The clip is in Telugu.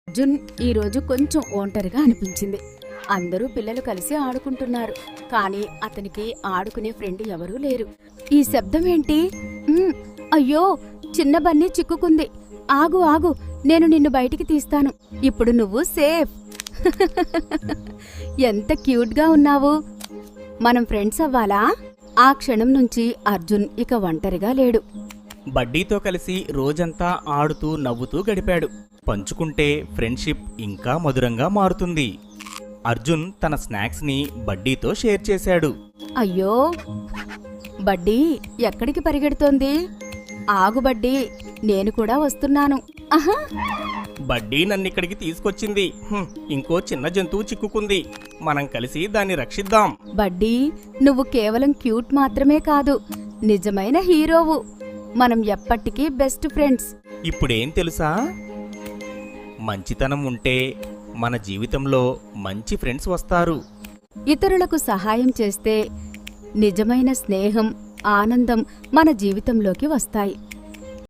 అర్జున్ ఈరోజు కొంచెం ఒంటరిగా అనిపించింది. అందరూ పిల్లలు కలిసి ఆడుకుంటున్నారు, కానీ అతనికి ఆడుకునే ఫ్రెండ్ ఎవరూ లేరు. ఈ శబ్దం ఏంటి? అయ్యో, చిన్న బన్నీ చిక్కుకుంది. ఆగు ఆగు, నేను నిన్ను బయటికి తీస్తాను. ఇప్పుడు నువ్వు సేఫ్. ఎంత క్యూట్గా ఉన్నావు. మనం ఫ్రెండ్స్ అవ్వాలా? ఆ క్షణం నుంచి అర్జున్ ఇక ఒంటరిగా లేడు. బడ్డీతో కలిసి రోజంతా ఆడుతూ నవ్వుతూ గడిపాడు. పంచుకుంటే ఫ్రెండ్షిప్ ఇంకా మధురంగా మారుతుంది. అర్జున్ తన స్నాక్స్ని బడ్డీతో షేర్ చేశాడు. అయ్యో, బడ్డీ ఎక్కడికి పరిగెడుతోంది? ఆగు బడ్డీ, నేను కూడా వస్తున్నాను. ఆహా, బడ్డీ నన్నిక్కడికి తీసుకొచ్చింది. ఇంకో చిన్న జంతువు చిక్కుకుంది. మనం కలిసి దాన్ని రక్షిద్దాం. బడ్డీ, నువ్వు కేవలం క్యూట్ మాత్రమే కాదు, నిజమైన హీరోవు. మనం ఎప్పటికీ బెస్ట్ ఫ్రెండ్స్. ఇప్పుడేం తెలుసా? మంచితనం ఉంటే మన జీవితంలో మంచి ఫ్రెండ్స్ వస్తారు. ఇతరులకు సహాయం చేస్తే నిజమైన స్నేహం, ఆనందం మన జీవితంలోకి వస్తాయి.